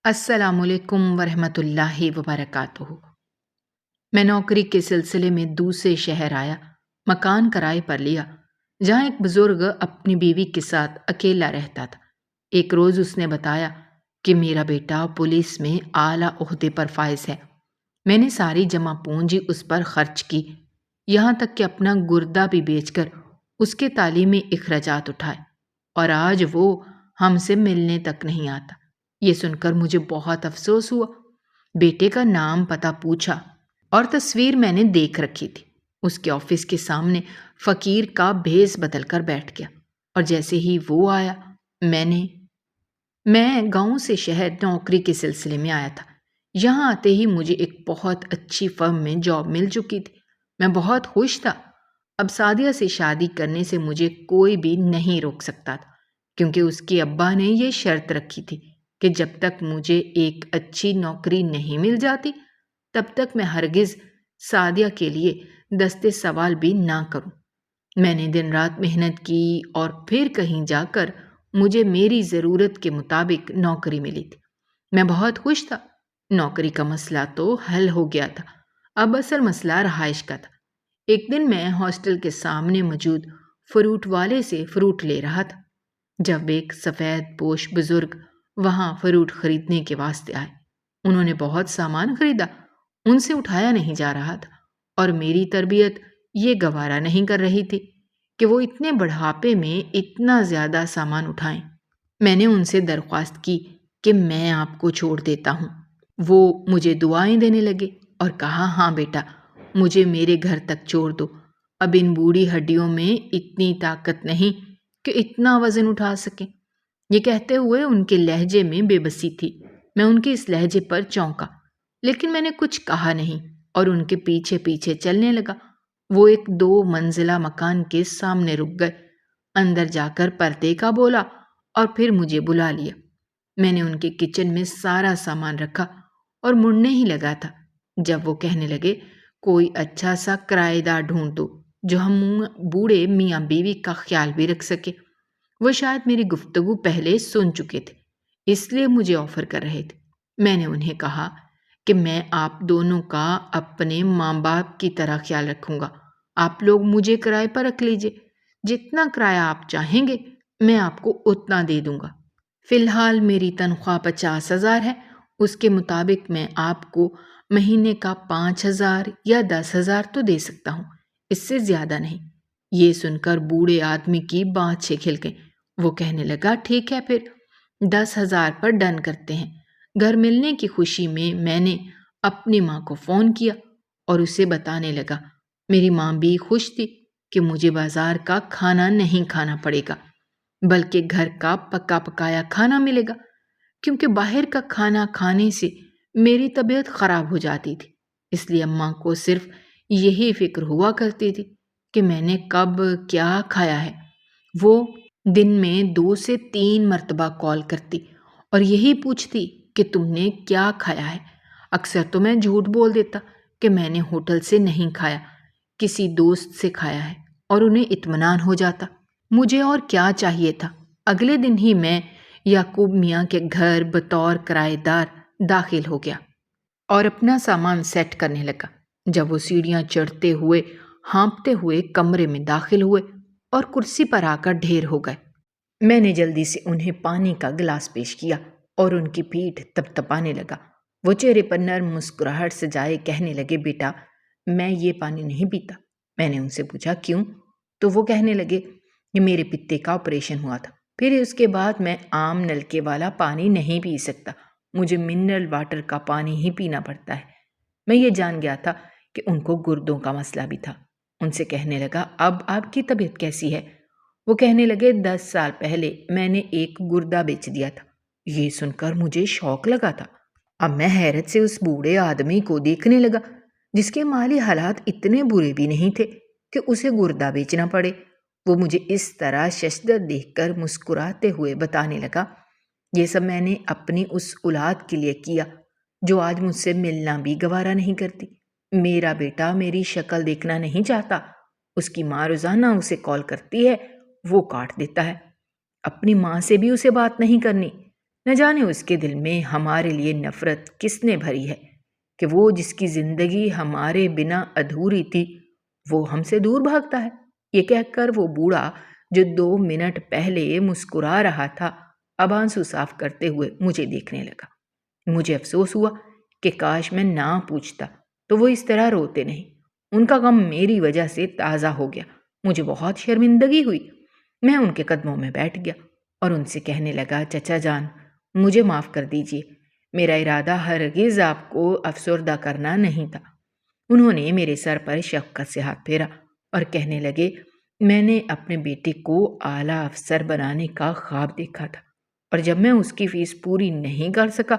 السلام علیکم ورحمۃ اللہ وبرکاتہ۔ میں نوکری کے سلسلے میں دوسرے شہر آیا، مکان کرائے پر لیا، جہاں ایک بزرگ اپنی بیوی کے ساتھ اکیلا رہتا تھا۔ ایک روز اس نے بتایا کہ میرا بیٹا پولیس میں اعلیٰ عہدے پر فائز ہے۔ میں نے ساری جمع پونجی اس پر خرچ کی، یہاں تک کہ اپنا گردہ بھی بیچ کر اس کے تعلیمی اخراجات اٹھائے، اور آج وہ ہم سے ملنے تک نہیں آتا۔ یہ سن کر مجھے بہت افسوس ہوا۔ بیٹے کا نام پتہ پوچھا اور تصویر میں نے دیکھ رکھی تھی۔ اس کے آفس کے سامنے فقیر کا بھیس بدل کر بیٹھ گیا، اور جیسے ہی وہ آیا میں گاؤں سے شہر نوکری کے سلسلے میں آیا تھا۔ یہاں آتے ہی مجھے ایک بہت اچھی فرم میں جاب مل چکی تھی۔ میں بہت خوش تھا۔ اب سعدیہ سے شادی کرنے سے مجھے کوئی بھی نہیں روک سکتا تھا، کیونکہ اس کے ابا نے یہ شرط رکھی تھی کہ جب تک مجھے ایک اچھی نوکری نہیں مل جاتی تب تک میں ہرگز سعدیہ کے لیے دستے سوال بھی نہ کروں۔ میں نے دن رات محنت کی اور پھر کہیں جا کر مجھے میری ضرورت کے مطابق نوکری ملی تھی۔ میں بہت خوش تھا۔ نوکری کا مسئلہ تو حل ہو گیا تھا، اب اصل مسئلہ رہائش کا تھا۔ ایک دن میں ہاسٹل کے سامنے موجود فروٹ والے سے فروٹ لے رہا تھا، جب ایک سفید پوش بزرگ وہاں فروٹ خریدنے کے واسطے آئے۔ انہوں نے بہت سامان خریدا، ان سے اٹھایا نہیں جا رہا تھا، اور میری تربیت یہ گوارا نہیں کر رہی تھی کہ وہ اتنے بڑھاپے میں اتنا زیادہ سامان اٹھائیں۔ میں نے ان سے درخواست کی کہ میں آپ کو چھوڑ دیتا ہوں۔ وہ مجھے دعائیں دینے لگے اور کہا، ہاں بیٹا، مجھے میرے گھر تک چھوڑ دو، اب ان بوڑھی ہڈیوں میں اتنی طاقت نہیں کہ اتنا وزن اٹھا سکیں۔ یہ کہتے ہوئے ان کے لہجے میں بے بسی تھی۔ میں ان کے اس لہجے پر چونکا، لیکن میں نے کچھ کہا نہیں اور ان کے پیچھے پیچھے چلنے لگا۔ وہ ایک 2 منزلہ مکان کے سامنے رک گئے، اندر جا کر پردے کا بولا اور پھر مجھے بلا لیا۔ میں نے ان کے کچن میں سارا سامان رکھا اور مڑنے ہی لگا تھا جب وہ کہنے لگے، کوئی اچھا سا کرایہ دار ڈھونڈ دو جو ہم بوڑھے میاں بیوی کا خیال بھی رکھ سکے۔ وہ شاید میری گفتگو پہلے سن چکے تھے، اس لیے مجھے آفر کر رہے تھے۔ میں نے انہیں کہا کہ میں آپ دونوں کا اپنے ماں باپ کی طرح خیال رکھوں گا۔ آپ لوگ مجھے کرائے پر رکھ لیجئے، جتنا کرایہ آپ چاہیں گے میں آپ کو اتنا دے دوں گا۔ فی الحال میری تنخواہ 50,000 ہے، اس کے مطابق میں آپ کو مہینے کا 5,000 یا 10,000 تو دے سکتا ہوں، اس سے زیادہ نہیں۔ یہ سن کر بوڑھے آدمی کی بانچھیں کھل گئیں۔ وہ کہنے لگا، ٹھیک ہے، پھر 10,000 پر ڈن کرتے ہیں۔ گھر ملنے کی خوشی میں نے اپنی ماں کو فون کیا اور اسے بتانے لگا۔ میری ماں بھی خوش تھی کہ مجھے بازار کا کھانا نہیں کھانا پڑے گا، بلکہ گھر کا پکا پکایا کھانا ملے گا، کیونکہ باہر کا کھانا کھانے سے میری طبیعت خراب ہو جاتی تھی۔ اس لیے اماں کو صرف یہی فکر ہوا کرتی تھی کہ میں نے کب کیا کھایا ہے۔ وہ دن میں 2 سے 3 مرتبہ کال کرتی اور یہی پوچھتی کہ تم نے کیا کھایا ہے۔ اکثر تو میں جھوٹ بول دیتا کہ میں نے ہوٹل سے نہیں کھایا، کسی دوست سے کھایا ہے، اور انہیں اطمینان ہو جاتا۔ مجھے اور کیا چاہیے تھا؟ اگلے دن ہی میں یعقوب میاں کے گھر بطور کرایہ دار داخل ہو گیا اور اپنا سامان سیٹ کرنے لگا۔ جب وہ سیڑھیاں چڑھتے ہوئے ہانپتے ہوئے کمرے میں داخل ہوئے اور کرسی پر آ کر ڈھیر ہو گئے، میں نے جلدی سے انہیں پانی کا گلاس پیش کیا اور ان کی پیٹھ تپتپانے لگا۔ وہ چہرے پر نرم مسکراہٹ سجائے کہنے لگے، بیٹا، میں یہ پانی نہیں پیتا۔ میں نے ان سے پوچھا، کیوں؟ تو وہ کہنے لگے کہ میرے پتے کا آپریشن ہوا تھا، پھر اس کے بعد میں عام نلکے والا پانی نہیں پی سکتا، مجھے منرل واٹر کا پانی ہی پینا پڑتا ہے۔ میں یہ جان گیا تھا کہ ان کو گردوں کا مسئلہ بھی تھا۔ ان سے کہنے لگا، اب آپ کی طبیعت کیسی ہے؟ وہ کہنے لگے، 10 سال پہلے میں نے ایک گردہ بیچ دیا تھا۔ یہ سن کر مجھے شوق لگا تھا۔ اب میں حیرت سے اس بوڑھے آدمی کو دیکھنے لگا جس کے مالی حالات اتنے برے بھی نہیں تھے کہ اسے گردہ بیچنا پڑے۔ وہ مجھے اس طرح ششدر دیکھ کر مسکراتے ہوئے بتانے لگا، یہ سب میں نے اپنی اس اولاد کے لیے کیا جو آج مجھ سے ملنا بھی گوارا نہیں کرتی۔ میرا بیٹا میری شکل دیکھنا نہیں چاہتا، اس کی ماں روزانہ اسے کال کرتی ہے، وہ کاٹ دیتا ہے۔ اپنی ماں سے بھی اسے بات نہیں کرنی۔ نہ جانے اس کے دل میں ہمارے لیے نفرت کس نے بھری ہے کہ وہ جس کی زندگی ہمارے بنا ادھوری تھی وہ ہم سے دور بھاگتا ہے۔ یہ کہہ کر وہ بوڑھا جو 2 منٹ پہلے مسکرا رہا تھا اب آنسو صاف کرتے ہوئے مجھے دیکھنے لگا۔ مجھے افسوس ہوا کہ کاش میں نہ پوچھتا تو وہ اس طرح روتے نہیں۔ ان کا غم میری وجہ سے تازہ ہو گیا۔ مجھے بہت شرمندگی ہوئی۔ میں ان کے قدموں میں بیٹھ گیا اور ان سے کہنے لگا، چچا جان مجھے معاف کر دیجیے، میرا ارادہ ہرگز آپ کو افسردہ کرنا نہیں تھا۔ انہوں نے میرے سر پر شفقت سے ہاتھ پھیرا اور کہنے لگے، میں نے اپنے بیٹے کو اعلیٰ افسر بنانے کا خواب دیکھا تھا اور جب میں اس کی فیس پوری نہیں کر سکا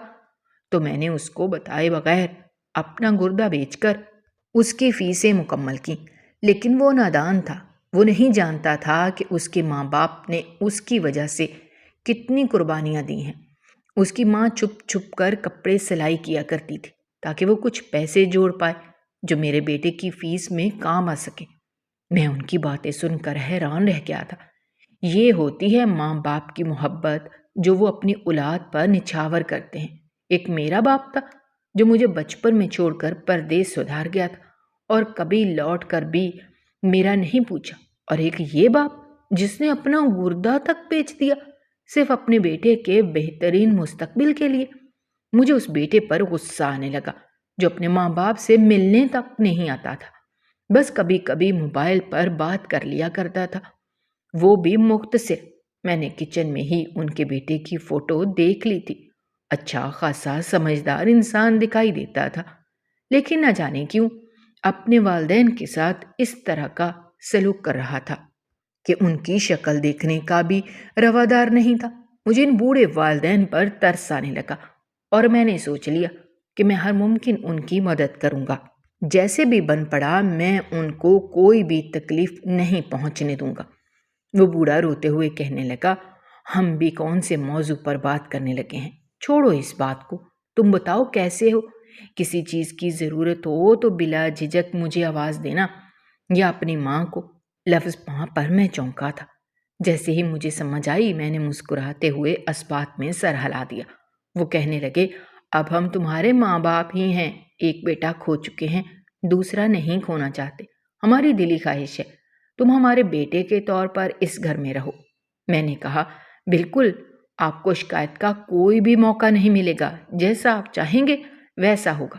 تو میں نے اس کو بتائے بغیر اپنا گردہ بیچ کر اس کی فیسیں مکمل کی۔ لیکن وہ نادان تھا، وہ نہیں جانتا تھا کہ اس کے ماں باپ نے اس کی وجہ سے کتنی قربانیاں دی ہیں۔ اس کی ماں چھپ چھپ کر کپڑے سلائی کیا کرتی تھی تاکہ وہ کچھ پیسے جوڑ پائے جو میرے بیٹے کی فیس میں کام آ سکے۔ میں ان کی باتیں سن کر حیران رہ گیا تھا۔ یہ ہوتی ہے ماں باپ کی محبت جو وہ اپنی اولاد پر نچھاور کرتے ہیں۔ ایک میرا باپ تھا جو مجھے بچپن میں چھوڑ کر پردیس سدھار گیا تھا اور کبھی لوٹ کر بھی میرا نہیں پوچھا، اور ایک یہ باپ جس نے اپنا گردہ تک بیچ دیا صرف اپنے بیٹے کے بہترین مستقبل کے لیے۔ مجھے اس بیٹے پر غصہ آنے لگا جو اپنے ماں باپ سے ملنے تک نہیں آتا تھا، بس کبھی کبھی موبائل پر بات کر لیا کرتا تھا، وہ بھی مختصر۔ میں نے کچن میں ہی ان کے بیٹے کی فوٹو دیکھ لی تھی۔ اچھا خاصا سمجھدار انسان دکھائی دیتا تھا، لیکن نہ جانے کیوں اپنے والدین کے ساتھ اس طرح کا سلوک کر رہا تھا کہ ان کی شکل دیکھنے کا بھی روادار نہیں تھا۔ مجھے ان بوڑھے والدین پر ترس آنے لگا اور میں نے سوچ لیا کہ میں ہر ممکن ان کی مدد کروں گا۔ جیسے بھی بن پڑا میں ان کو کوئی بھی تکلیف نہیں پہنچنے دوں گا۔ وہ بوڑھا روتے ہوئے کہنے لگا، ہم بھی کون سے موضوع پر بات کرنے لگے ہیں، چھوڑو اس بات کو، تم بتاؤ کیسے ہو؟ کسی چیز کی ضرورت ہو تو بلا جھجک مجھے آواز دینا یا اپنی ماں کو۔ لفظ ماں پر میں چونکا تھا۔ جیسے ہی مجھے سمجھ آئی میں نے مسکراتے ہوئے اسبات میں سر ہلا دیا۔ وہ کہنے لگے، اب ہم تمہارے ماں باپ ہی ہیں، ایک بیٹا کھو چکے ہیں، دوسرا نہیں کھونا چاہتے۔ ہماری دلی خواہش ہے تم ہمارے بیٹے کے طور پر اس گھر میں رہو۔ میں نے کہا، بالکل، آپ کو شکایت کا کوئی بھی موقع نہیں ملے گا، جیسا آپ چاہیں گے ویسا ہوگا۔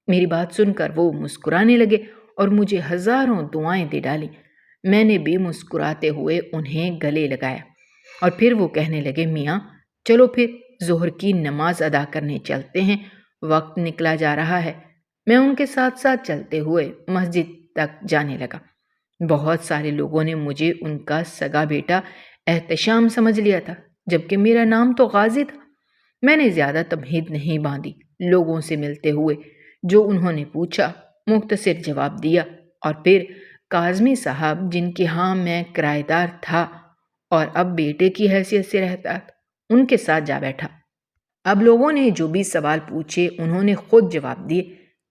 میری بات سن کر وہ مسکرانے لگے اور مجھے ہزاروں دعائیں دے ڈالیں۔ میں نے بھی مسکراتے ہوئے انہیں گلے لگایا اور پھر وہ کہنے لگے، میاں چلو پھر ظہر کی نماز ادا کرنے چلتے ہیں، وقت نکلا جا رہا ہے۔ میں ان کے ساتھ ساتھ چلتے ہوئے مسجد تک جانے لگا۔ بہت سارے لوگوں نے مجھے ان کا سگا بیٹا احتشام سمجھ لیا تھا، جبکہ میرا نام تو غازی تھا۔ میں نے زیادہ تمہید نہیں باندھی، لوگوں سے ملتے ہوئے جو انہوں نے پوچھا مختصر جواب دیا اور پھر کاظمی صاحب جن کے ہاں میں کرایہ دار تھا اور اب بیٹے کی حیثیت سے رہتا تھا ان کے ساتھ جا بیٹھا۔ اب لوگوں نے جو بھی سوال پوچھے انہوں نے خود جواب دیے۔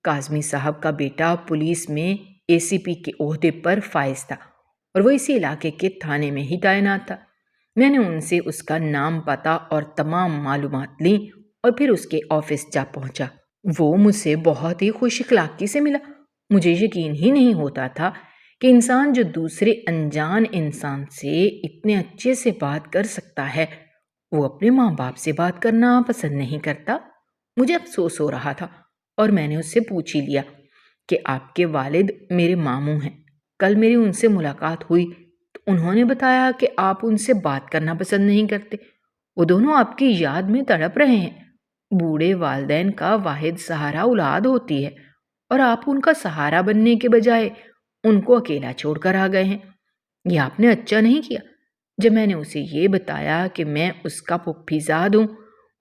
کاظمی صاحب کا بیٹا پولیس میں ACP کے عہدے پر فائز تھا اور وہ اسی علاقے کے تھانے میں ہی تعینات تھا۔ میں نے ان سے اس کا نام پتہ اور تمام معلومات لیں اور پھر اس کے آفس جا پہنچا۔ وہ مجھ سے بہت ہی خوش اخلاقی سے ملا۔ مجھے یقین ہی نہیں ہوتا تھا کہ انسان جو دوسرے انجان انسان سے اتنے اچھے سے بات کر سکتا ہے وہ اپنے ماں باپ سے بات کرنا پسند نہیں کرتا۔ مجھے افسوس ہو رہا تھا اور میں نے اس سے پوچھ ہی لیا کہ آپ کے والد میرے ماموں ہیں۔ کل میری ان سے ملاقات ہوئی تو انہوں نے بتایا کہ آپ ان سے بات کرنا پسند نہیں کرتے، وہ دونوں آپ کی یاد میں تڑپ رہے ہیں۔ بوڑھے والدین کا واحد سہارا اولاد ہوتی ہے اور آپ ان کا سہارا بننے کے بجائے ان کو اکیلا چھوڑ کر آ گئے ہیں۔ یہ آپ نے اچھا نہیں کیا۔ جب میں نے اسے یہ بتایا کہ میں اس کا پھپھی زاد ہوں،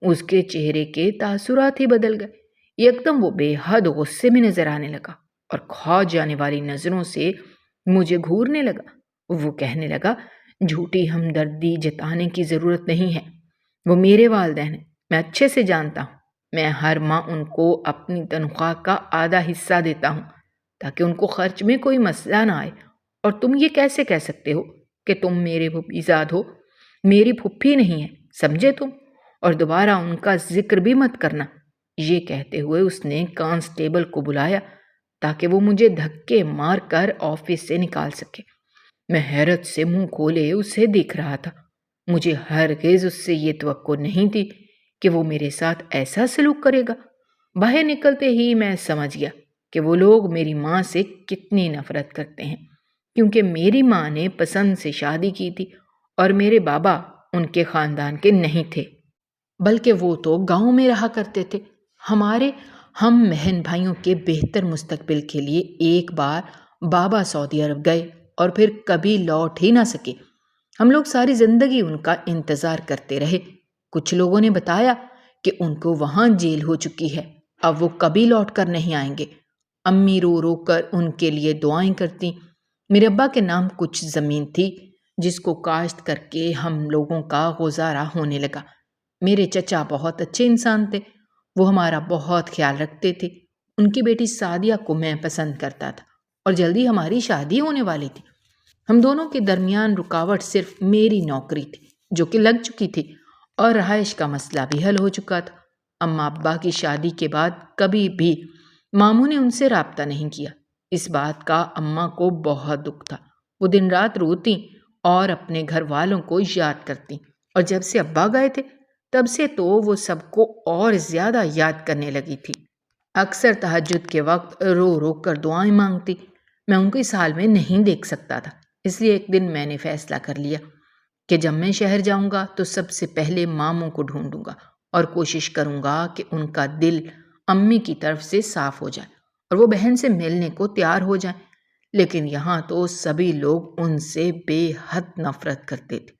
اس کے چہرے کے تاثرات ہی بدل گئے۔ یکدم وہ بے حد غصے میں نظر آنے لگا اور کھا جانے والی نظروں سے مجھے گھورنے لگا۔ وہ کہنے لگا، جھوٹی ہمدردی جتانے کی ضرورت نہیں ہے، وہ میرے والدین ہیں، میں اچھے سے جانتا ہوں۔ میں ہر ماہ ان کو اپنی تنخواہ کا آدھا حصہ دیتا ہوں تاکہ ان کو خرچ میں کوئی مسئلہ نہ آئے، اور تم یہ کیسے کہہ سکتے ہو کہ تم میرے پھپھی زاد ہو؟ میری پھپھی نہیں ہے، سمجھے تم؟ اور دوبارہ ان کا ذکر بھی مت کرنا۔ یہ کہتے ہوئے اس نے کانسٹیبل کو بلایا تاکہ وہ مجھے دھکے مار کر آفس سے نکال سکے۔ میں حیرت سے منہ کھولے اسے دیکھ رہا تھا۔ مجھے ہرگز اس سے یہ توقع نہیں تھی کہ وہ میرے ساتھ ایسا سلوک کرے گا۔ باہر نکلتے ہی میں سمجھ گیا کہ وہ لوگ میری ماں سے کتنی نفرت کرتے ہیں، کیونکہ میری ماں نے پسند سے شادی کی تھی اور میرے بابا ان کے خاندان کے نہیں تھے، بلکہ وہ تو گاؤں میں رہا کرتے تھے۔ ہمارے ہم بہن بھائیوں کے بہتر مستقبل کے لیے ایک بار بابا سعودی عرب گئے اور پھر کبھی لوٹ ہی نہ سکے۔ ہم لوگ ساری زندگی ان کا انتظار کرتے رہے۔ کچھ لوگوں نے بتایا کہ ان کو وہاں جیل ہو چکی ہے، اب وہ کبھی لوٹ کر نہیں آئیں گے۔ امی رو رو کر ان کے لیے دعائیں کرتی۔ میرے ابا کے نام کچھ زمین تھی جس کو کاشت کر کے ہم لوگوں کا گزارا ہونے لگا۔ میرے چچا بہت اچھے انسان تھے، وہ ہمارا بہت خیال رکھتے تھے۔ ان کی بیٹی سعدیہ کو میں پسند کرتا تھا اور جلدی ہماری شادی ہونے والی تھی۔ ہم دونوں کے درمیان رکاوٹ صرف میری نوکری تھی جو کہ لگ چکی تھی، اور رہائش کا مسئلہ بھی حل ہو چکا تھا۔ اماں ابا کی شادی کے بعد کبھی بھی ماموں نے ان سے رابطہ نہیں کیا۔ اس بات کا اماں کو بہت دکھ تھا۔ وہ دن رات روتی اور اپنے گھر والوں کو یاد کرتی، اور جب سے ابا گئے تھے تب سے تو وہ سب کو اور زیادہ یاد کرنے لگی تھی۔ اکثر تہجد کے وقت رو رو کر دعائیں مانگتی۔ میں ان کو اس حال میں نہیں دیکھ سکتا تھا، اس لیے ایک دن میں نے فیصلہ کر لیا کہ جب میں شہر جاؤں گا تو سب سے پہلے ماموں کو ڈھونڈوں گا اور کوشش کروں گا کہ ان کا دل امی کی طرف سے صاف ہو جائے اور وہ بہن سے ملنے کو تیار ہو جائیں۔ لیکن یہاں تو سبھی لوگ ان سے بے حد نفرت کرتے تھے۔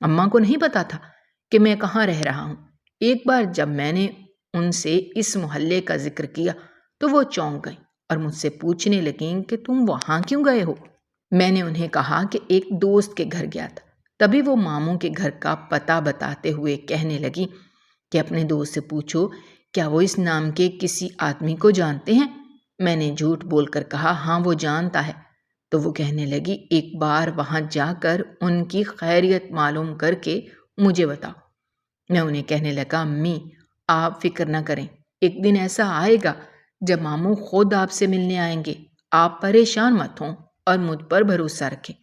اماں کو نہیں پتا تھا کہ میں کہاں رہ رہا ہوں۔ ایک بار جب میں نے ان سے اس محلے کا ذکر کیا تو وہ چونک گئیں اور مجھ سے پوچھنے لگیں کہ تم وہاں کیوں گئے ہو؟ میں نے انہیں کہا کہ ایک دوست کے گھر گیا تھا۔ تبھی وہ ماموں کے گھر کا پتہ بتاتے ہوئے کہنے لگی کہ اپنے دوست سے پوچھو کیا وہ اس نام کے کسی آدمی کو جانتے ہیں؟ میں نے جھوٹ بول کر کہا ہاں وہ جانتا ہے۔ تو وہ کہنے لگی ایک بار وہاں جا کر ان کی خیریت معلوم کر کے مجھے بتاؤ۔ میں انہیں کہنے لگا امی آپ فکر نہ کریں، ایک دن ایسا آئے گا جب ماموں خود آپ سے ملنے آئیں گے، آپ پریشان مت ہوں اور مجھ پر بھروسہ رکھیں۔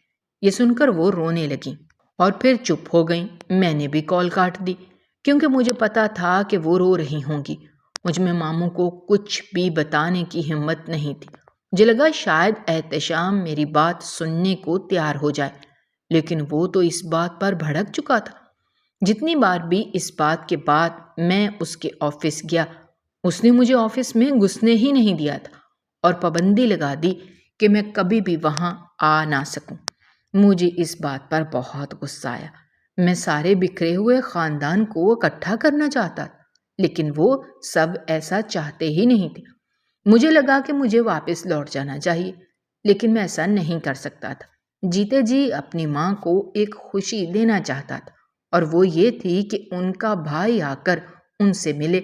یہ سن کر وہ رونے لگیں اور پھر چپ ہو گئیں۔ میں نے بھی کال کاٹ دی کیونکہ مجھے پتا تھا کہ وہ رو رہی ہوں گی۔ مجھ میں ماموں کو کچھ بھی بتانے کی ہمت نہیں تھی۔ مجھے لگا شاید احتشام میری بات سننے کو تیار ہو جائے، لیکن وہ تو اس بات پر بھڑک چکا تھا۔ جتنی بار بھی اس بات کے بعد میں اس کے آفس گیا، اس نے مجھے آفس میں گھسنے ہی نہیں دیا تھا اور پابندی لگا دی کہ میں کبھی بھی وہاں آ نہ سکوں۔ مجھے اس بات پر بہت غصہ آیا۔ میں سارے بکھرے ہوئے خاندان کو اکٹھا کرنا چاہتا تھا، لیکن وہ سب ایسا چاہتے ہی نہیں تھے۔ مجھے لگا کہ مجھے واپس لوٹ جانا چاہیے، لیکن میں ایسا نہیں کر سکتا تھا۔ جیتے جی اپنی ماں کو ایک خوشی دینا چاہتا تھا، اور وہ یہ تھی کہ ان کا بھائی آ کر ان سے ملے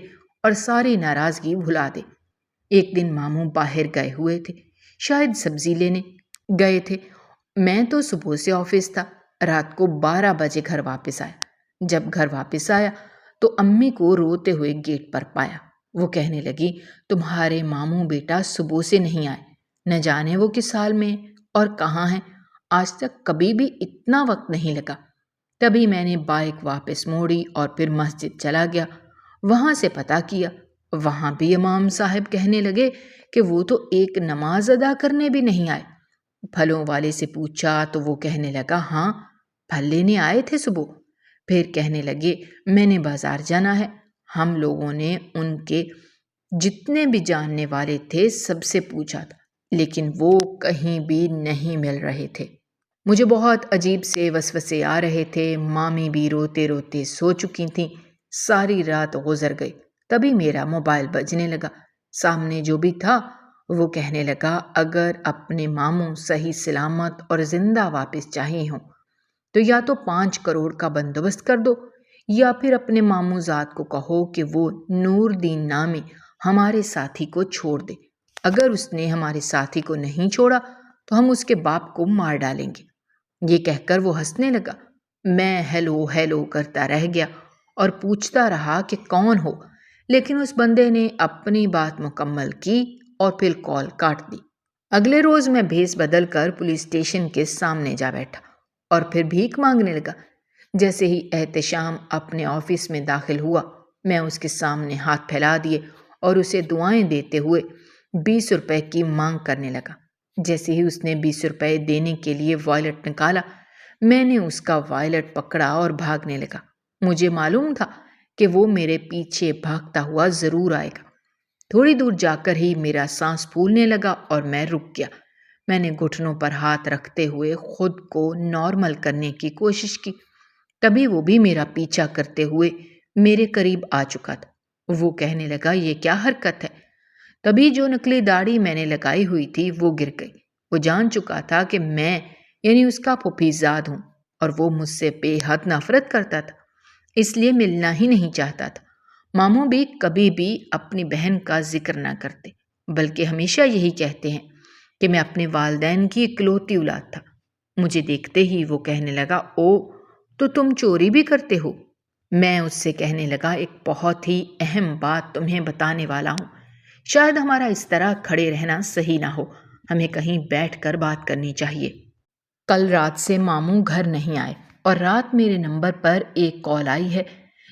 اور ساری ناراضگی بھلا دے۔ ایک دن ماموں باہر گئے ہوئے تھے، شاید سبزی لینے گئے تھے۔ میں تو صبح سے آفس تھا۔ رات کو 12 بجے گھر واپس آیا۔ جب گھر واپس آیا تو امی کو روتے ہوئے گیٹ پر پایا۔ وہ کہنے لگی تمہارے ماموں بیٹا صبح سے نہیں آئے، نہ جانے وہ کس حال میں اور کہاں ہیں، آج تک کبھی بھی اتنا وقت نہیں لگا۔ تبھی میں نے بائک واپس موڑی اور پھر مسجد چلا گیا۔ وہاں سے پتہ کیا، وہاں بھی امام صاحب کہنے لگے کہ وہ تو ایک نماز ادا کرنے بھی نہیں آئے۔ پھلوں والے سے پوچھا تو وہ کہنے لگا ہاں پھل لینے آئے تھے صبح۔ پھر کہنے لگے میں نے بازار جانا ہے۔ ہم لوگوں نے ان کے جتنے بھی جاننے والے تھے سب سے پوچھا تھا، لیکن وہ کہیں بھی نہیں مل رہے تھے۔ مجھے بہت عجیب سے وسوسے آ رہے تھے۔ مامی بھی روتے روتے سو چکی تھیں۔ ساری رات گزر گئی۔ تبھی میرا موبائل بجنے لگا۔ سامنے جو بھی تھا وہ کہنے لگا اگر اپنے ماموں صحیح سلامت اور زندہ واپس چاہیے ہوں تو یا تو 5 کروڑ کا بندوبست کر دو، یا پھر اپنے ماموں زاد کو کہو کہ وہ نور دین نامی ہمارے ساتھی کو چھوڑ دے۔ اگر اس نے ہمارے ساتھی کو نہیں چھوڑا تو ہم اس کے باپ کو مار ڈالیں گے۔ یہ کہہ کر وہ ہنسنے لگا۔ میں ہیلو ہیلو کرتا رہ گیا اور پوچھتا رہا کہ کون ہو، لیکن اس بندے نے اپنی بات مکمل کی اور پھر کال کاٹ دی۔ اگلے روز میں بھیس بدل کر پولیس اسٹیشن کے سامنے جا بیٹھا اور پھر بھیک مانگنے لگا۔ جیسے ہی احتشام اپنے آفس میں داخل ہوا، میں اس کے سامنے ہاتھ پھیلا دیے اور اسے دعائیں دیتے ہوئے 20 روپے کی مانگ کرنے لگا۔ جیسے ہی اس نے 20 روپے دینے کے لیے وائلٹ نکالا، میں نے اس کا وائلٹ پکڑا اور بھاگنے لگا۔ مجھے معلوم تھا کہ وہ میرے پیچھے بھاگتا ہوا ضرور آئے گا۔ تھوڑی دور جا کر ہی میرا سانس پھولنے لگا اور میں رک گیا۔ میں نے گھٹنوں پر ہاتھ رکھتے ہوئے خود کو نارمل کرنے کی کوشش کی۔ تبھی وہ بھی میرا پیچھا کرتے ہوئے میرے قریب آ چکا تھا۔ وہ کہنے لگا، یہ کیا حرکت ہے؟ تبھی جو نکلی داڑھی میں نے لگائی ہوئی تھی وہ گر گئی۔ وہ جان چکا تھا کہ میں یعنی اس کا پھوپھیزاد ہوں اور وہ مجھ سے بے حد نفرت کرتا تھا، اس لیے ملنا ہی نہیں چاہتا تھا۔ ماموں بھی کبھی بھی اپنی بہن کا ذکر نہ کرتے، بلکہ ہمیشہ یہی کہتے ہیں کہ میں اپنے والدین کی اکلوتی اولاد تھا۔ مجھے دیکھتے ہی وہ کہنے لگا، او تو تم چوری بھی کرتے ہو؟ میں اس سے کہنے لگا، ایک بہت ہی اہم بات تمہیں بتانے والا ہوں۔ شاید ہمارا اس طرح کھڑے رہنا صحیح نہ ہو، ہمیں کہیں بیٹھ کر بات کرنی چاہیے۔ کل رات سے ماموں گھر نہیں آئے اور رات میرے نمبر پر ایک کال آئی ہے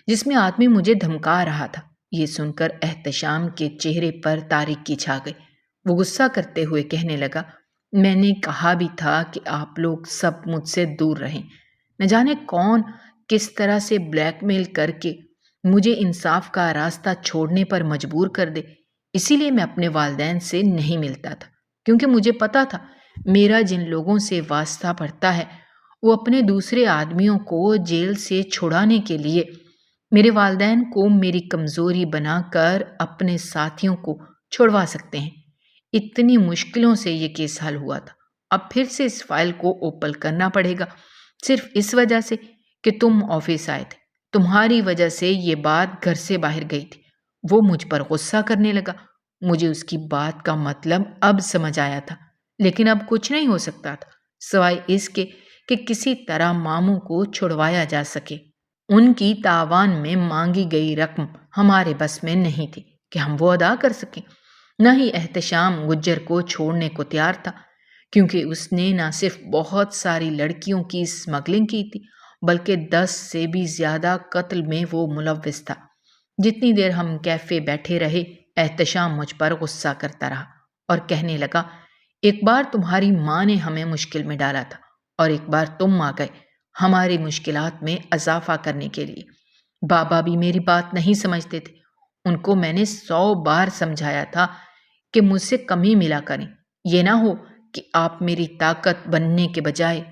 جس میں آدمی مجھے دھمکا رہا تھا۔ یہ سن کر احتشام کے چہرے پر تاریکی چھا گئی۔ وہ غصہ کرتے ہوئے کہنے لگا، میں نے کہا بھی تھا کہ آپ لوگ سب مجھ سے دور رہیں۔ نہ جانے کون کس طرح سے بلیک میل کر کے مجھے انصاف کا راستہ چھوڑنے پر مجبور کر دے۔ اسی لیے میں اپنے والدین سے نہیں ملتا تھا، کیونکہ مجھے پتا تھا میرا جن لوگوں سے واسطہ پڑتا ہے وہ اپنے دوسرے آدمیوں کو جیل سے چھڑانے کے لیے میرے والدین کو میری کمزوری بنا کر اپنے ساتھیوں کو چھڑوا سکتے ہیں۔ اتنی مشکلوں سے یہ کیس حل ہوا تھا۔ اب پھر سے اس فائل کو اوپن کرنا پڑے گا، صرف اس وجہ سے کہ تم آفس آئے تھے۔ تمہاری وجہ سے یہ بات گھر سے باہر گئی تھی۔ وہ مجھ پر غصہ کرنے لگا۔ مجھے اس کی بات کا مطلب اب سمجھ آیا تھا، لیکن اب کچھ نہیں ہو سکتا تھا سوائے اس کے کہ کسی طرح ماموں کو چھڑوایا جا سکے۔ ان کی تاوان میں مانگی گئی رقم ہمارے بس میں نہیں تھی کہ ہم وہ ادا کر سکیں۔ نہ ہی احتشام گجر کو چھوڑنے کو تیار تھا، کیونکہ اس نے نہ صرف بہت ساری لڑکیوں کی اسمگلنگ کی تھی بلکہ 10 سے بھی زیادہ قتل میں وہ ملوث تھا۔ جتنی دیر ہم کیفے بیٹھے رہے، احتشام مجھ پر غصہ کرتا رہا اور کہنے لگا، ایک بار تمہاری ماں نے ہمیں مشکل میں ڈالا تھا اور ایک بار تم آ گئے ہماری مشکلات میں اضافہ کرنے کے لیے۔ بابا بھی میری بات نہیں سمجھتے تھے۔ ان کو میں نے 100 بار سمجھایا تھا کہ مجھ سے کمی ملا کریں، یہ نہ ہو کہ آپ میری طاقت بننے کے بجائے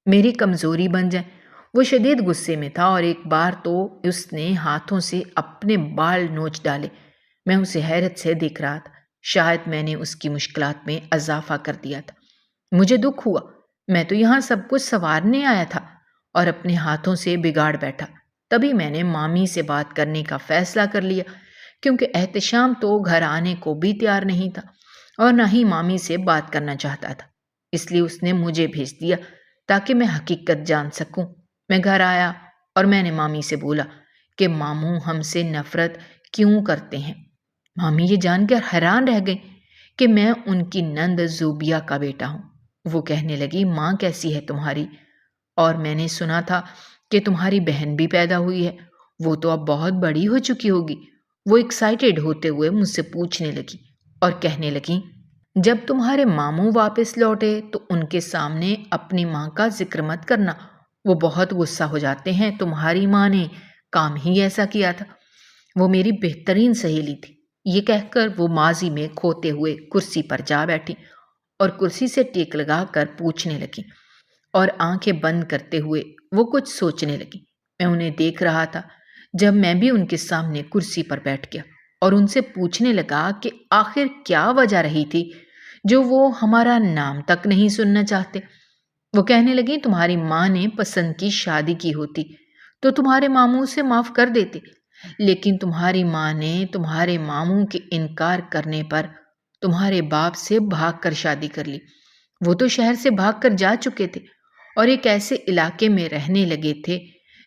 میری کمزوری بن جائیں۔ وہ شدید غصے میں تھا اور ایک بار تو اس نے ہاتھوں سے اپنے بال نوچ ڈالے۔ میں اسے حیرت سے دیکھ رہا تھا، شاید میں نے اس کی مشکلات میں اضافہ کر دیا تھا۔ مجھے دکھ ہوا، میں تو یہاں سب کچھ سنوارنے آیا تھا اور اپنے ہاتھوں سے بگاڑ بیٹھا۔ تبھی میں نے مامی سے بات کرنے کا فیصلہ کر لیا، کیونکہ احتشام تو گھر آنے کو بھی تیار نہیں تھا اور نہ ہی مامی سے بات کرنا چاہتا تھا۔ اس لیے اس نے مجھے بھیج دیا تاکہ میں حقیقت جان سکوں۔ میں گھر آیا اور میں نے مامی سے بولا کہ ماموں ہم سے نفرت کیوں کرتے ہیں۔ مامی یہ جان کر حیران رہ گئی کہ میں ان کی نند زوبیا کا بیٹا ہوں۔ وہ کہنے لگی، ماں کیسی ہے تمہاری؟ اور میں نے سنا تھا کہ تمہاری بہن بھی پیدا ہوئی ہے، وہ تو اب بہت بڑی ہو چکی ہوگی۔ وہ ایکسائٹیڈ ہوتے ہوئے مجھ سے پوچھنے لگی اور کہنے لگی، جب تمہارے ماموں واپس لوٹے تو ان کے سامنے اپنی ماں کا ذکر مت کرنا، وہ بہت غصہ ہو جاتے ہیں، تمہاری ماں نے کام ہی ایسا کیا تھا۔ وہ میری بہترین سہیلی تھی۔ یہ کہہ کر وہ ماضی میں کھوتے ہوئے کرسی پر جا بیٹھی اور کرسی سے ٹیک لگا کر پوچھنے لگی اور آنکھیں بند کرتے ہوئے وہ کچھ سوچنے لگی۔ میں انہیں دیکھ رہا تھا جب میں بھی ان کے سامنے کرسی پر بیٹھ گیا اور ان سے پوچھنے لگا کہ آخر کیا وجہ رہی تھی جو وہ ہمارا نام تک نہیں سننا چاہتے۔ وہ کہنے لگی، تمہاری ماں نے پسند کی شادی کی ہوتی تو تمہارے ماموں سے معاف کر دیتے، لیکن تمہاری ماں نے تمہارے ماموں کے انکار کرنے پر تمہارے باپ سے بھاگ کر شادی کر لی۔ وہ تو شہر سے بھاگ کر جا چکے تھے اور ایک ایسے علاقے میں رہنے لگے تھے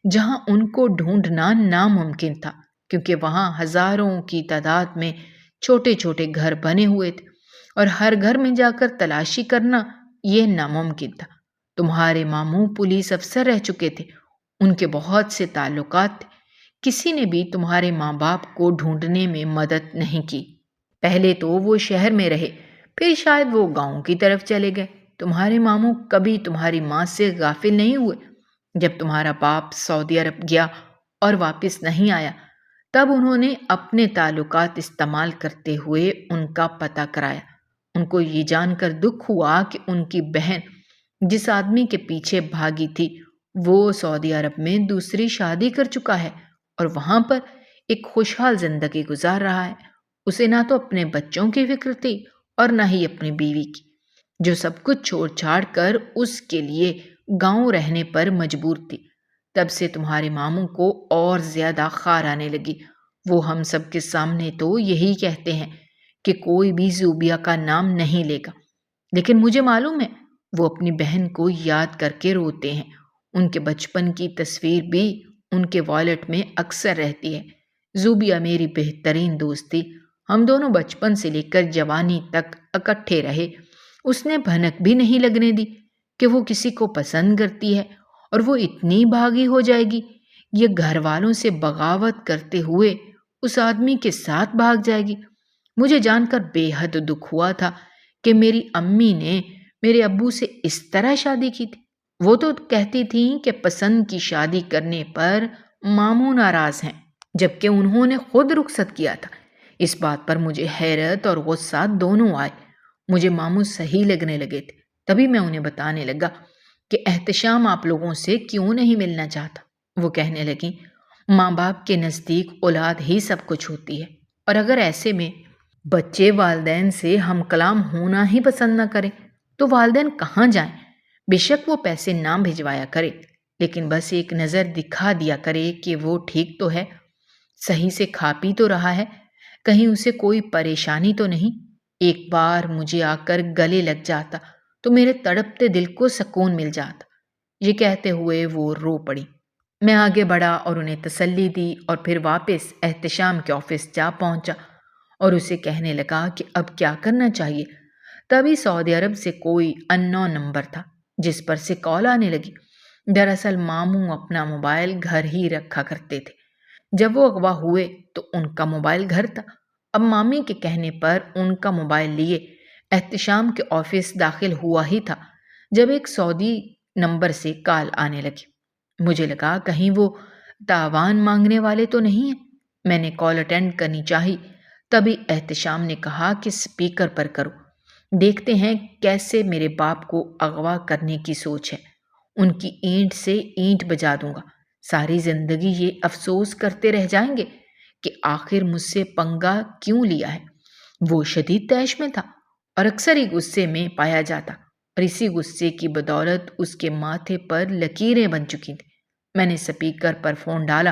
جہاں ان کو ڈھونڈنا ناممکن تھا، کیونکہ وہاں ہزاروں کی تعداد میں چھوٹے چھوٹے گھر بنے ہوئے تھے اور ہر گھر میں جا کر تلاشی کرنا یہ ناممکن تھا۔ تمہارے ماموں پولیس افسر رہ چکے تھے، ان کے بہت سے تعلقات تھے، کسی نے بھی تمہارے ماں باپ کو ڈھونڈنے میں مدد نہیں کی۔ پہلے تو وہ شہر میں رہے، پھر شاید وہ گاؤں کی طرف چلے گئے۔ تمہارے ماموں کبھی تمہاری ماں سے غافل نہیں ہوئے۔ جب تمہارا باپ سعودی عرب گیا اور واپس نہیں آیا، تب انہوں نے اپنے تعلقات استعمال کرتے ہوئے ان کا پتہ کرایا۔ ان کو یہ جان کر دکھ ہوا کہ ان کی بہن جس آدمی کے پیچھے بھاگی تھی وہ سعودی عرب میں دوسری شادی کر چکا ہے اور وہاں پر ایک خوشحال زندگی گزار رہا ہے۔ اسے نہ تو اپنے بچوں کی فکر تھی اور نہ ہی اپنی بیوی کی، جو سب کچھ چھوڑ چھاڑ کر اس کے لیے گاؤں رہنے پر مجبور تھی۔ تب سے تمہارے ماموں کو اور زیادہ خار آنے لگی۔ وہ ہم سب کے سامنے تو یہی کہتے ہیں کہ کوئی بھی زوبیہ کا نام نہیں لے گا، لیکن مجھے معلوم ہے وہ اپنی بہن کو یاد کر کے روتے ہیں۔ ان کے بچپن کی تصویر بھی ان کے والیٹ میں اکثر رہتی ہے۔ زوبیہ میری بہترین دوست تھی، ہم دونوں بچپن سے لے کر جوانی تک اکٹھے رہے۔ اس نے بھنک بھی نہیں لگنے دی کہ وہ کسی کو پسند کرتی ہے اور وہ اتنی بھاگی ہو جائے گی، یہ گھر والوں سے بغاوت کرتے ہوئے اس آدمی کے ساتھ بھاگ جائے گی۔ مجھے جان کر بے حد دکھ ہوا تھا کہ میری امی نے میرے ابو سے اس طرح شادی کی تھی۔ وہ تو کہتی تھیں کہ پسند کی شادی کرنے پر ماموں ناراض ہیں، جبکہ انہوں نے خود رخصت کیا تھا۔ اس بات پر مجھے حیرت اور غصہ دونوں آئے۔ مجھے ماموں صحیح لگنے لگے تھے۔ تبھی میں انہیں بتانے لگا کہ احتشام آپ لوگوں سے کیوں نہیں ملنا چاہتا۔ وہ کہنے لگیں، ماں باپ کے نزدیک اولاد ہی سب کچھ ہوتی ہے، اور اگر ایسے میں بچے والدین سے ہم کلام ہونا ہی پسند نہ کریں تو والدین کہاں جائیں؟ بے شک وہ پیسے نہ بھجوایا کرے، لیکن بس ایک نظر دکھا دیا کرے کہ وہ ٹھیک تو ہے، صحیح سے کھا پی تو رہا ہے، کہیں اسے کوئی پریشانی تو نہیں۔ ایک بار مجھے آ کر گلے لگ جاتا تو میرے تڑپتے دل کو سکون مل جاتا۔ یہ کہتے ہوئے وہ رو پڑی۔ میں آگے بڑھا اور انہیں تسلی دی اور پھر واپس احتشام کے آفس جا پہنچا اور اسے کہنے لگا کہ اب کیا کرنا چاہیے۔ تبھی سعودی عرب سے کوئی اننون نمبر تھا جس پر سے کال آنے لگی۔ دراصل ماموں اپنا موبائل گھر ہی رکھا کرتے تھے۔ جب وہ اغوا ہوئے تو ان کا موبائل گھر تھا۔ اب مامی کے کہنے پر ان کا موبائل لیے احتشام کے آفس داخل ہوا ہی تھا جب ایک سعودی نمبر سے کال آنے لگی۔ مجھے لگا کہیں وہ تاوان مانگنے والے تو نہیں ہیں۔ میں نے کال اٹینڈ کرنی چاہی، تبھی احتشام نے کہا کہ سپیکر پر کرو، دیکھتے ہیں کیسے میرے باپ کو اغوا کرنے کی سوچ ہے۔ ان کی اینٹ سے اینٹ بجا دوں گا، ساری زندگی یہ افسوس کرتے رہ جائیں گے کہ آخر مجھ سے پنگا کیوں لیا ہے۔ وہ شدید طیش میں تھا اور اکثر ہی غصے میں پایا جاتا، اور اسی غصے کی بدولت اس کے ماتھے پر لکیریں بن چکی تھیں۔ میں نے سپیکر پر فون ڈالا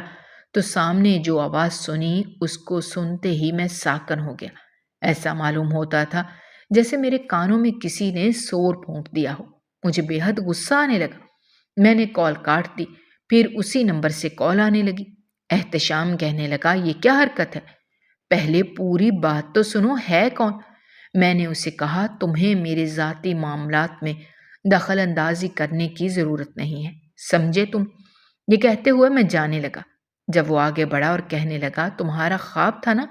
تو سامنے جو آواز سنی اس کو سنتے ہی میں ساکن ہو گیا۔ ایسا معلوم ہوتا تھا جیسے میرے کانوں میں کسی نے سور پھونک دیا ہو۔ مجھے بے حد غصہ آنے لگا۔ میں نے کال کاٹ دی، پھر اسی نمبر سے کال آنے لگی۔ احتشام کہنے لگا، یہ کیا حرکت ہے؟ پہلے پوری بات تو سنو، ہے کون؟ میں نے اسے کہا، تمہیں میرے ذاتی معاملات میں دخل اندازی کرنے کی ضرورت نہیں ہے، سمجھے تم؟ یہ کہتے ہوئے میں جانے لگا۔ جب وہ آگے بڑھا اور کہنے لگا، تمہارا خواب تھا نا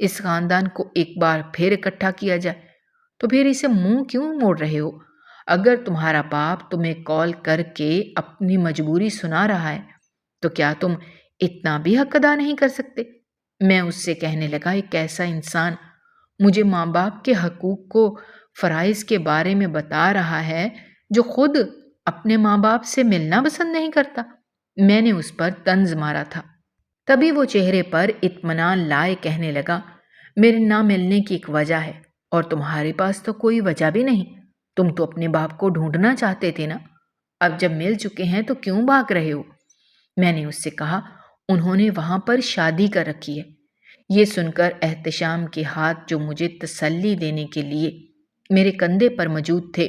اس خاندان کو ایک بار پھر اکٹھا کیا جائے، تو پھر اسے منہ کیوں موڑ رہے ہو؟ اگر تمہارا باپ تمہیں کال کر کے اپنی مجبوری سنا رہا ہے تو کیا تم اتنا بھی حق ادا نہیں کر سکتے؟ میں اس سے کہنے لگا، ایک ایسا انسان مجھے ماں باپ کے حقوق کو فرائض کے بارے میں بتا رہا ہے جو خود اپنے ماں باپ سے ملنا پسند نہیں کرتا۔ میں نے اس پر طنز مارا تھا۔ تبھی وہ چہرے پر اطمینان لائے کہنے لگا، میرے نہ ملنے کی ایک وجہ ہے اور تمہارے پاس تو کوئی وجہ بھی نہیں۔ تم تو اپنے باپ کو ڈھونڈنا چاہتے تھے نا، اب جب مل چکے ہیں تو کیوں بھاگ رہے ہو؟ میں نے اس سے کہا، انہوں نے وہاں پر شادی کر رکھی ہے۔ یہ سن کر احتشام کے ہاتھ جو مجھے تسلی دینے کے لیے میرے کندھے پر موجود تھے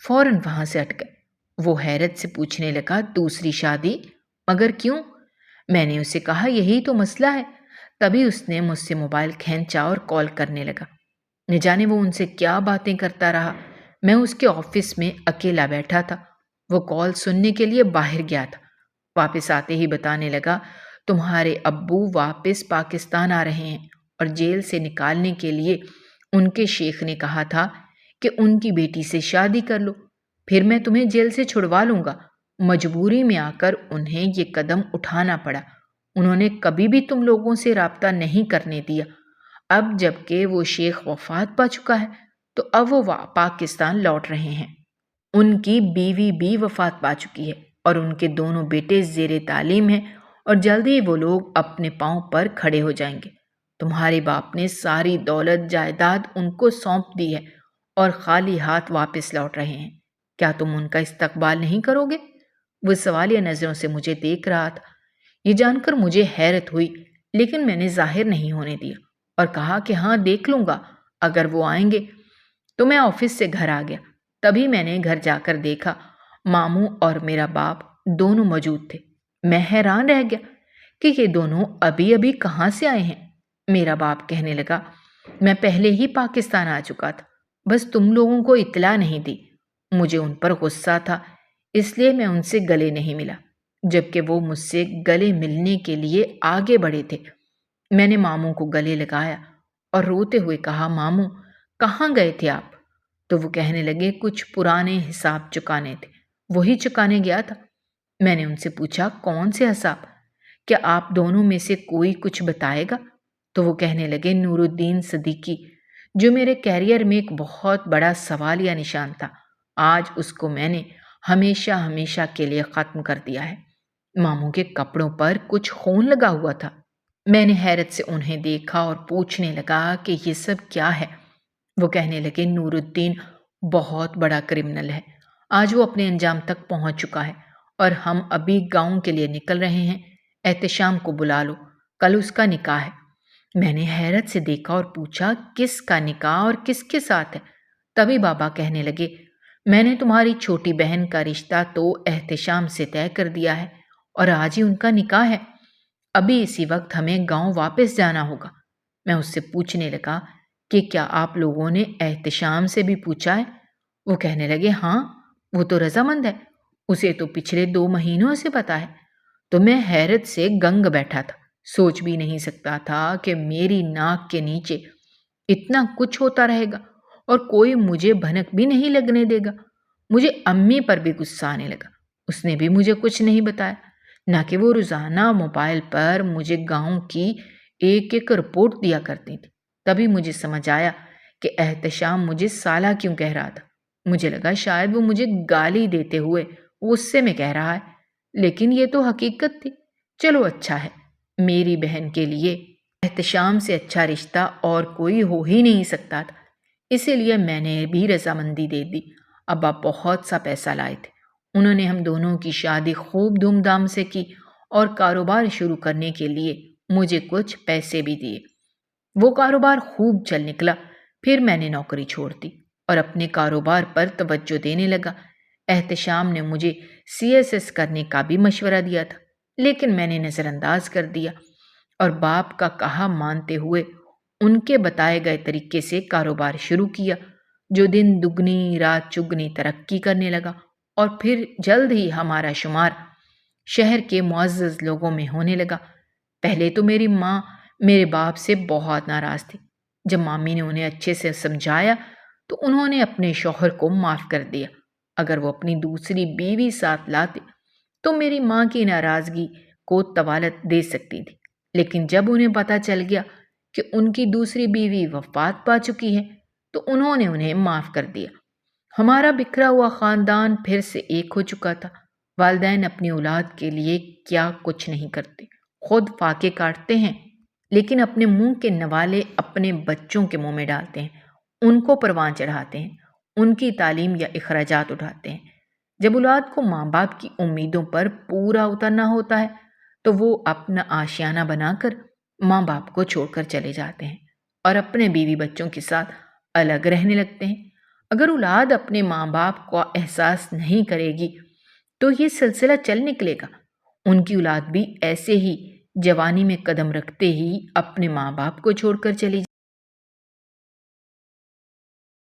فوراً وہاں سے ہٹ گئے۔ وہ حیرت سے پوچھنے لگا، دوسری شادی؟ مگر کیوں؟ میں نے اسے کہا یہی تو مسئلہ ہے۔ تبھی اس نے مجھ سے موبائل کھینچا اور کال کرنے لگا۔ نہ جانے وہ ان سے کیا باتیں کرتا رہا۔ میں اس کے آفس میں اکیلا بیٹھا تھا۔ وہ کال سننے کے لیے باہر گیا تھا۔ واپس آتے ہی بتانے لگا تمہارے ابو واپس پاکستان آ رہے ہیں اور جیل سے نکالنے کے لیے ان کے شیخ نے کہا تھا کہ ان کی بیٹی سے شادی کر لو، پھر میں تمہیں جیل سے چھڑوا لوں گا۔ مجبوری میں آ کر انہیں یہ قدم اٹھانا پڑا۔ انہوں نے کبھی بھی تم لوگوں سے رابطہ نہیں کرنے دیا۔ اب جب کہ وہ شیخ وفات پا چکا ہے تو اب وہ پاکستان لوٹ رہے ہیں۔ ان کی بیوی بھی وفات پا چکی ہے اور ان کے دونوں بیٹے زیر تعلیم ہیں اور جلد ہی وہ لوگ اپنے پاؤں پر کھڑے ہو جائیں گے۔ تمہارے باپ نے ساری دولت جائیداد ان کو سونپ دی ہے اور خالی ہاتھ واپس لوٹ رہے ہیں۔ کیا تم ان کا استقبال نہیں کرو گے؟ وہ سوالیہ نظروں سے مجھے دیکھ رہا تھا۔ یہ جان کر مجھے حیرت ہوئی، لیکن میں نے ظاہر نہیں ہونے دیا اور کہا کہ ہاں دیکھ لوں گا، اگر وہ آئیں گے۔ تو میں آفس سے گھر آ گیا۔ تبھی میں نے گھر جا کر دیکھا ماموں اور میرا باپ دونوں موجود تھے۔ میں حیران رہ گیا کہ یہ دونوں ابھی ابھی کہاں سے آئے ہیں۔ میرا باپ کہنے لگا میں پہلے ہی پاکستان آ چکا تھا، بس تم لوگوں کو اطلاع نہیں دی۔ مجھے ان پر غصہ تھا، اس لیے میں ان سے گلے نہیں ملا، جبکہ وہ مجھ سے گلے ملنے کے لیے آگے بڑھے تھے۔ میں نے ماموں کو گلے لگایا اور روتے ہوئے کہا ماموں کہاں گئے تھے آپ؟ تو وہ کہنے لگے کچھ پرانے حساب چکانے تھے، وہی چکانے گیا تھا۔ میں نے ان سے پوچھا کون سے حساب؟ کیا آپ دونوں میں سے کوئی کچھ بتائے گا؟ تو وہ کہنے لگے نور الدین صدیقی، جو میرے کیریئر میں ایک بہت بڑا سوالیہ نشان تھا، آج اس کو میں نے ہمیشہ ہمیشہ کے لیے ختم کر دیا ہے۔ ماموں کے کپڑوں پر کچھ خون لگا ہوا تھا۔ میں نے حیرت سے انہیں دیکھا اور پوچھنے لگا کہ یہ سب کیا ہے؟ وہ کہنے لگے نور الدین بہت بڑا کرمنل ہے، آج وہ اپنے انجام تک پہنچ چکا ہے اور ہم ابھی گاؤں کے لیے نکل رہے ہیں۔ احتشام کو بلا لو، کل اس کا نکاح ہے۔ میں نے حیرت سے دیکھا اور پوچھا کس کا نکاح اور کس کے ساتھ ہے؟ تبھی بابا کہنے لگے میں نے تمہاری چھوٹی بہن کا رشتہ تو احتشام سے طے کر دیا ہے اور آج ہی ان کا نکاح ہے۔ ابھی اسی وقت ہمیں گاؤں واپس جانا ہوگا۔ میں اس سے پوچھنے لگا کہ کیا آپ لوگوں نے احتشام سے بھی پوچھا ہے؟ وہ کہنے لگے ہاں، وہ تو رضامند ہے، اسے تو پچھلے 2 مہینوں سے پتا ہے۔ تو میں حیرت سے گنگ بیٹھا تھا، سوچ بھی نہیں سکتا تھا کہ میری ناک کے نیچے اتنا کچھ ہوتا رہے گا اور کوئی مجھے بھنک بھی نہیں لگنے دے گا۔ مجھے امی پر بھی غصہ آنے لگا، اس نے بھی مجھے کچھ نہیں بتایا، نہ کہ وہ روزانہ موبائل پر مجھے گاؤں کی ایک ایک رپورٹ دیا کرتی تھی۔ تبھی مجھے سمجھ آیا کہ احتشام مجھے سالہ کیوں کہہ رہا تھا۔ مجھے لگا شاید وہ مجھے گالی دیتے ہوئے غصے میں کہہ رہا ہے، لیکن یہ تو حقیقت تھی۔ چلو اچھا ہے، میری بہن کے لیے احتشام سے اچھا رشتہ اور کوئی ہو ہی نہیں سکتا تھا، اسی لیے میں نے بھی رضامندی دے دی۔ ابا بہت سا پیسہ لائے تھے، انہوں نے ہم دونوں کی شادی خوب دھوم دھام سے کی اور کاروبار شروع کرنے کے لیے مجھے کچھ پیسے بھی دیے۔ وہ کاروبار خوب چل نکلا، پھر میں نے نوکری چھوڑ دی اور اپنے کاروبار پر توجہ دینے لگا۔ احتشام نے مجھے CSS کرنے کا بھی مشورہ دیا تھا، لیکن میں نے نظر انداز کر دیا اور باپ کا کہا مانتے ہوئے ان کے بتائے گئے طریقے سے کاروبار شروع کیا، جو دن دگنی رات چگنی ترقی کرنے لگا اور پھر جلد ہی ہمارا شمار شہر کے معزز لوگوں میں ہونے لگا۔ پہلے تو میری ماں میرے باپ سے بہت ناراض تھی۔ جب مامی نے انہیں اچھے سے سمجھایا تو انہوں نے اپنے شوہر کو معاف کر دیا۔ اگر وہ اپنی دوسری بیوی ساتھ لاتے تو میری ماں کی ناراضگی کو طوالت دے سکتی تھی، لیکن جب انہیں پتہ چل گیا کہ ان کی دوسری بیوی وفات پا چکی ہے تو انہوں نے انہیں معاف کر دیا۔ ہمارا بکھرا ہوا خاندان پھر سے ایک ہو چکا تھا۔ والدین اپنی اولاد کے لیے کیا کچھ نہیں کرتے، خود فاقے کاٹتے ہیں، لیکن اپنے منہ کے نوالے اپنے بچوں کے منہ میں ڈالتے ہیں، ان کو پروان چڑھاتے ہیں، ان کی تعلیم یا اخراجات اٹھاتے ہیں۔ جب اولاد کو ماں باپ کی امیدوں پر پورا اترنا ہوتا ہے تو وہ اپنا آشیانہ بنا کر ماں باپ کو چھوڑ کر چلے جاتے ہیں اور اپنے بیوی بچوں کے ساتھ الگ رہنے لگتے ہیں۔ اگر اولاد اپنے ماں باپ کو احساس نہیں کرے گی تو یہ سلسلہ چل نکلے گا۔ ان کی اولاد بھی ایسے ہی جوانی میں قدم رکھتے ہی اپنے ماں باپ کو چھوڑ کر چلی